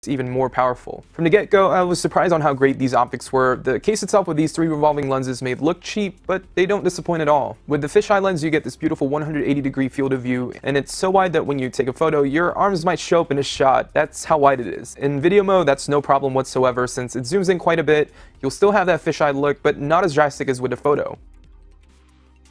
just even more powerful. From the get-go, I was surprised on how great these optics were. The case itself with these 3 revolving lenses may look cheap, but they don't disappoint at all. With the fisheye lens, you get this beautiful 180-degree field of view, and it's so wide that when you take a photo, your arms might show up in a shot. That's how wide it is. In video mode, that's no problem whatsoever since it zooms in quite a bit. You'll still have that fisheye look, but not as drastic as with a photo.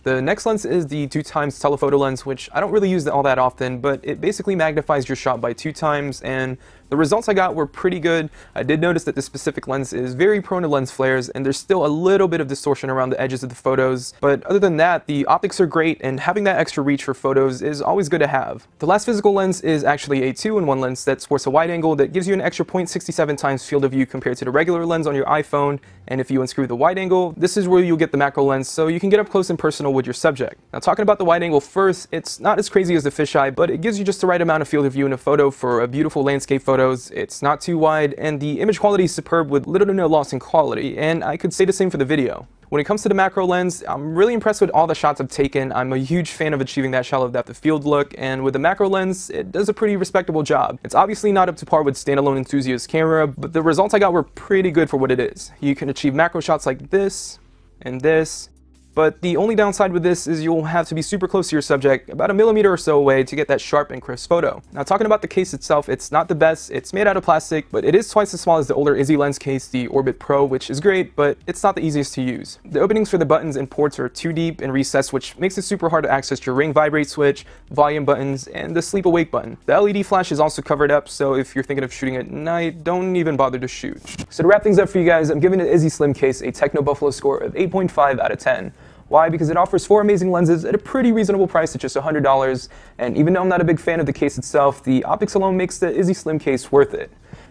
The next lens is the 2x telephoto lens, which I don't really use all that often, but it basically magnifies your shot by 2 times, and the results I got were pretty good. I did notice that this specific lens is very prone to lens flares, and there's still a little bit of distortion around the edges of the photos, but other than that, the optics are great, and having that extra reach for photos is always good to have. The last physical lens is actually a 2-in-1 lens that sports a wide angle that gives you an extra 0.67 times field of view compared to the regular lens on your iPhone, and if you unscrew the wide angle, this is where you'll get the macro lens, so you can get up close and personal with your subject. Now, talking about the wide angle first, it's not as crazy as the fisheye, but it gives you just the right amount of field of view in a photo for a beautiful landscape photos. It's not too wide, and the image quality is superb with little to no loss in quality, and I could say the same for the video. When it comes to the macro lens, I'm really impressed with all the shots I've taken. I'm a huge fan of achieving that shallow depth of field look, and with the macro lens, it does a pretty respectable job. It's obviously not up to par with standalone enthusiast camera, but the results I got were pretty good for what it is. You can achieve macro shots like this, and this, but the only downside with this is you'll have to be super close to your subject, about 1 millimeter or so away to get that sharp and crisp photo. Now, talking about the case itself, it's not the best. It's made out of plastic, but it is twice as small as the older iZZi lens case, the Orbit Pro, which is great, but it's not the easiest to use. The openings for the buttons and ports are too deep and recessed, which makes it super hard to access your ring vibrate switch, volume buttons, and the sleep awake button. The LED flash is also covered up, so if you're thinking of shooting at night, don't even bother to shoot. So to wrap things up for you guys, I'm giving the iZZi Slim case a Techno Buffalo score of 8.5 out of 10. Why? Because it offers 4 amazing lenses at a pretty reasonable price at just $100, and even though I'm not a big fan of the case itself, the optics alone makes the iZZi Slim case worth it.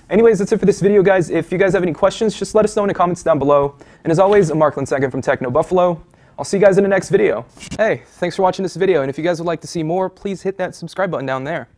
Anyways, that's it for this video, guys. If you guys have any questions, just let us know in the comments down below. And as always, I'm Mark Linsecond from Techno Buffalo. I'll see you guys in the next video. Hey, thanks for watching this video, and if you guys would like to see more, please hit that subscribe button down there.